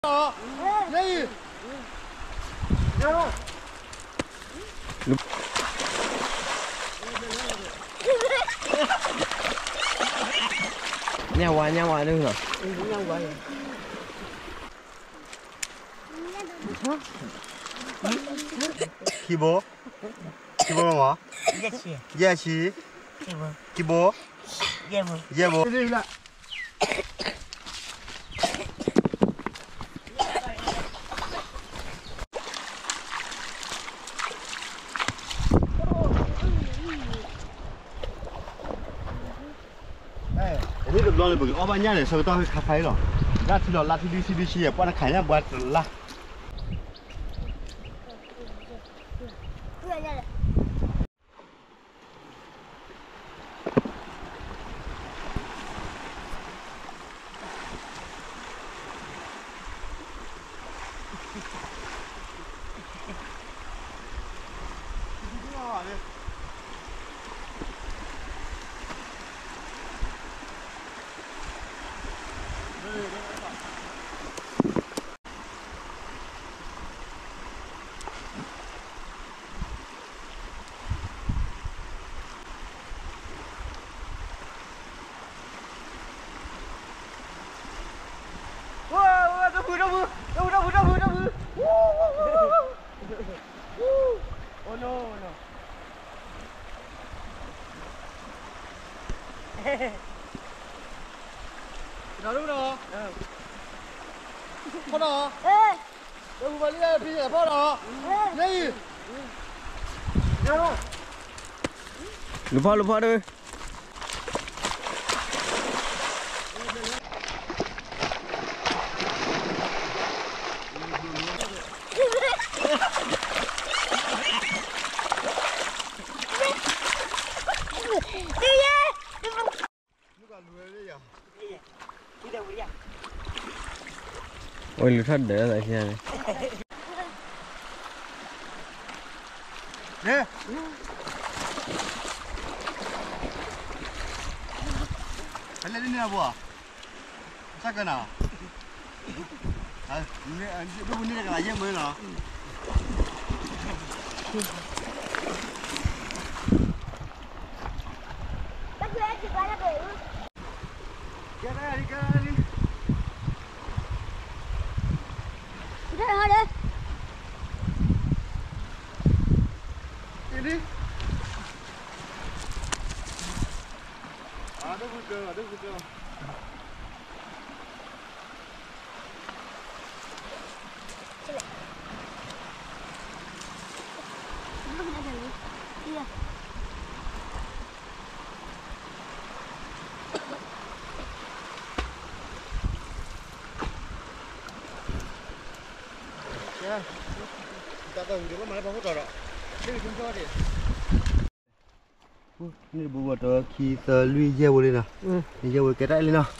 Nhà ngoài nữa hả? Nhà ngoài. Kibo hả? Dạ chị. Kibo. Dạ bố. Ini được lo bởi ở nhà này sao tao khá khái rồi. Lát thì đi xí qua nó khái nha bớt là. Oh no. Nào đúng rồi.พ่อหนอเดี๋ยวมาเรียกพี่พ่อหนอนี่ Lupa deh. Ôi lượt thật để lại xe này. Nè. Phải lên đi nào bùa. Chắc cái nào? Đứa đi cái này mới nào. Cái này đi. Đi. Đó vui cơ. Kita tahu dia mana bahu tak. Ini jumpa dia. Ini buat kita lui je boleh nak. Ni je boleh kerak le nak.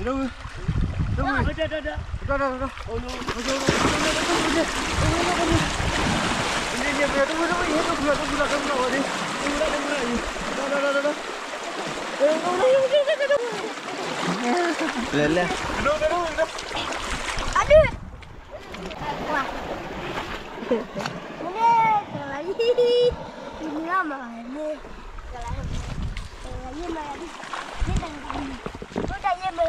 Đâu. Đâu. Oh no. Lên. Aduh. Wah. Ini lama ini. Ini mah ini tanggung. Udah ya mah.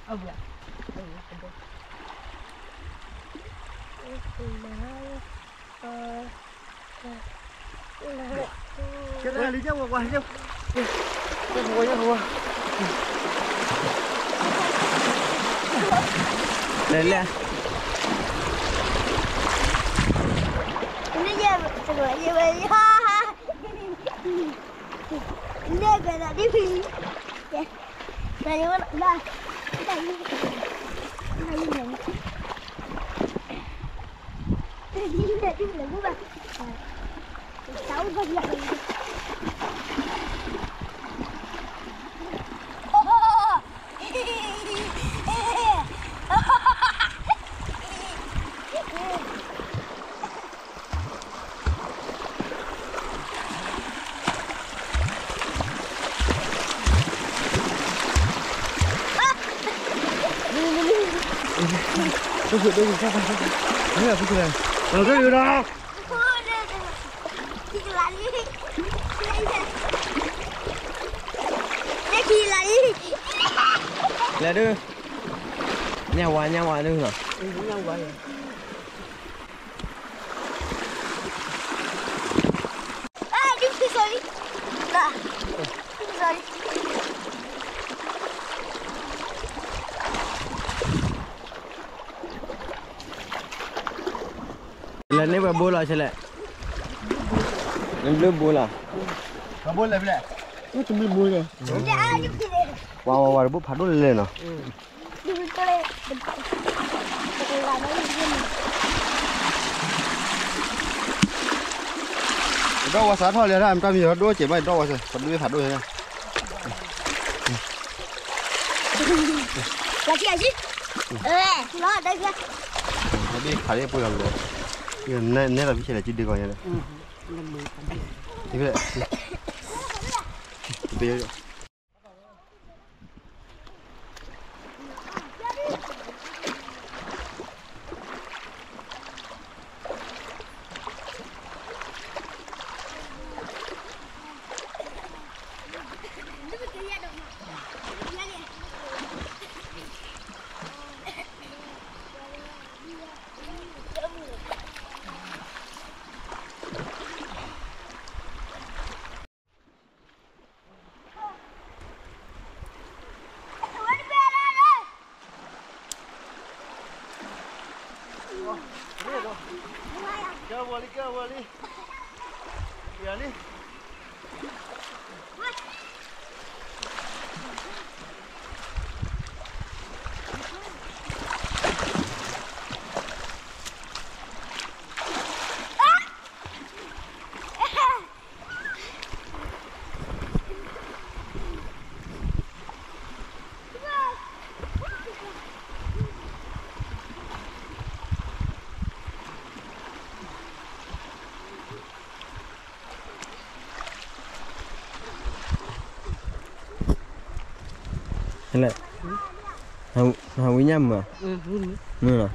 Apa? Kita lihat jauh wah jauh. Jauh. Lên. Ini je semua je beli. Ha. Ini kena di sini. Ya. Đây nó đây. Đây nó. Đây nó. Đây nó các bạn. Cháu có gì vậy? Tôi dựa đây sao không? Đấy là cái gì này? Cái gì đó? Là đưa. Nhà qua đưa hả? Nhau vậy. Đi rồi. Đó. Đi rồi. Là nếu mà bola sẽ lại. Em đưa bola. Nó bôi lại vậy. Nó chụp lên môi rồi. Wow, bút phạt đốt lên nào. Đi tới. Đâu qua sát thôi liền em tao nhiều đôi chỉ mày đâu rồi, còn đôi phạt đôi này. Là chị gì? Nó ở đây kìa. Nó đi phạt đi bôi làm rồi. Nên là cái là chỉ đi coi này. Đi vậy. Bây giờ. Kêu vừa đi. Kìa đi. Là hầu với nhâm mà. Mưa nào.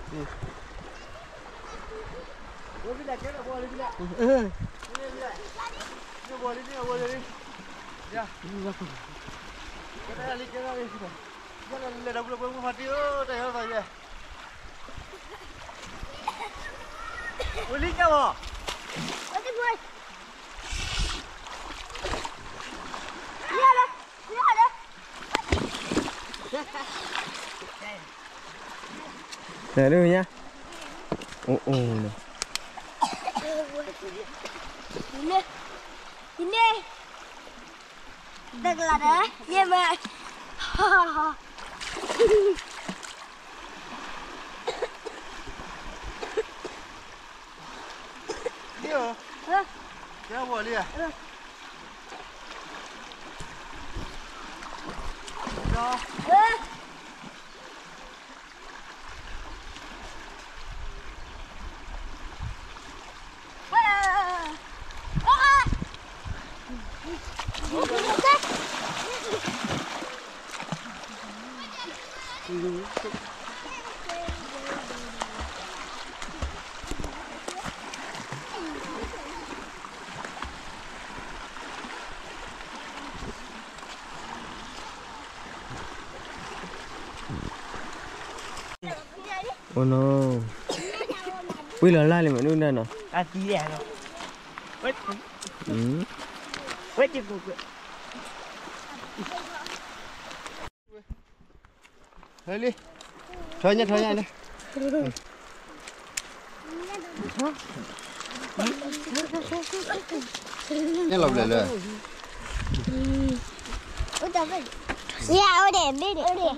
Để đưa nhá. Này. Ini. Đừng là đấy, nhưng mà Đi rồi. Kéo vừa đi à? Cho. Oh no. Ui là la liền mà nuôi nè. À chị đẻ rồi. Quét. Quét chụp cục. Thôi đi. Thôi nha đi. Nhá lồng lại rồi. ôi trời ơi. nhà ở đèn đi ở đèn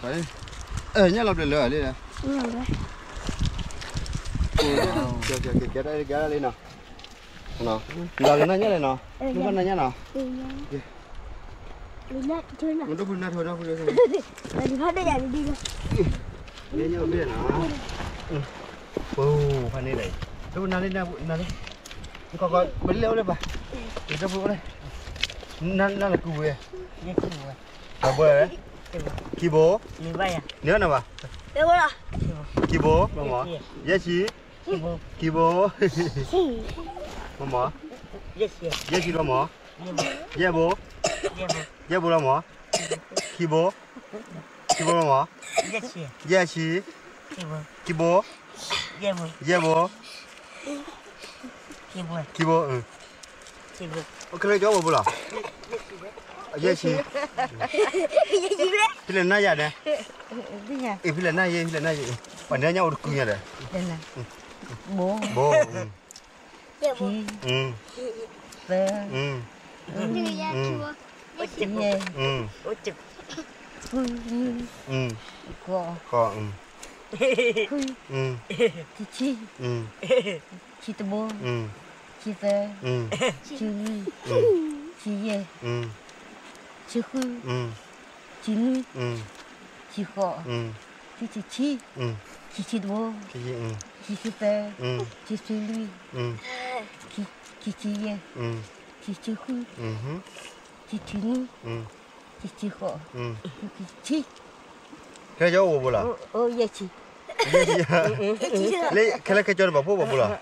phải nhá lọc được lửa đi nè kéo đây lên nào nào giờ lên nhá này nào lúc con này nhá nào mình đâu thôi đâu đi phát đây là đi đi nhau biết nào phần này này lúc nào đi nào đi có bánh leo đây bà để cho phụ đây nó là cù vậy à bữa đấy kỳ bố nhớ nào bà kỳ bố mà mỏ dễ chí kỳ bố mà mỏ dễ chí đó mỏ dễ bố là mỏ kỳ bố là mỏ dễ chí kỳ bố kỳ bố ok lấy cho bố là dễ chí phi lên này nè phi lên này bạn nhớ nhau được cùng nhau đấy bố cái chỗ bố là dễ chi lấy cái chỗ bảo bố là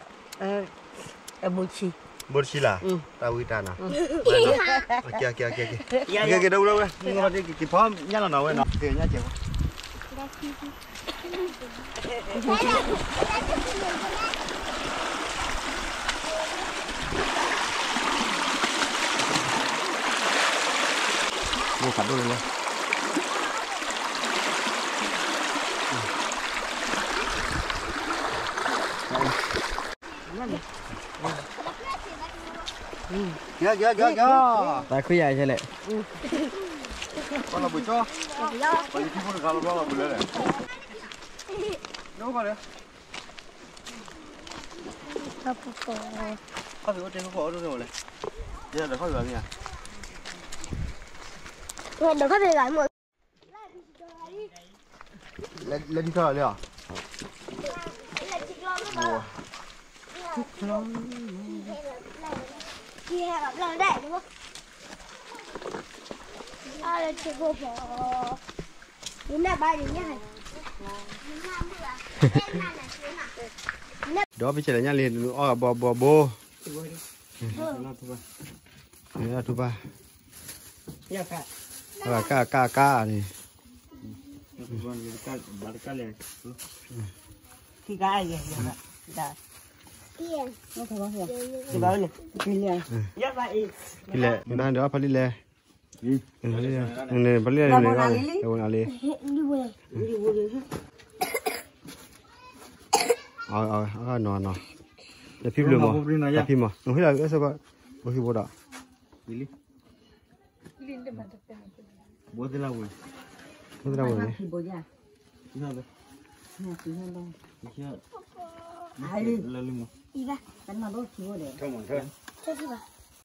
bố chi là tao uy ta nào kia đâu ngồi đi cái pháo nhá là nào vậy nào kia nhá chịu mua phản đôi lên kìa tại khuyên dài thế lệ con là buổi cho bởi vì khi con được gà là buổi lên này đâu con đấy có phải có trên có đâu rồi này giờ được có được nhỉ được có về lại một lên chơi rồi à kia gặp lần đấy đúng không? Là chỉ có bỏ đến là ba đến nhá. đó bây giờ là nhà liền bò này là thứ ba là cá này khi cá gì vậy nó không có gì thì bảo này nhất vậy đi lẹ đang đó phải đi lẹ này phải đi lẹ này đâu nào đi nó để phim được mà để phim mà nó hết là cái sao vậy bố khi bố đã đi bố thế nào vậy bố thế nào vậy bố già thế nào vậy ai đi lên lên mà đi vào cái nào đó chua để không muốn thôi thôi đi vào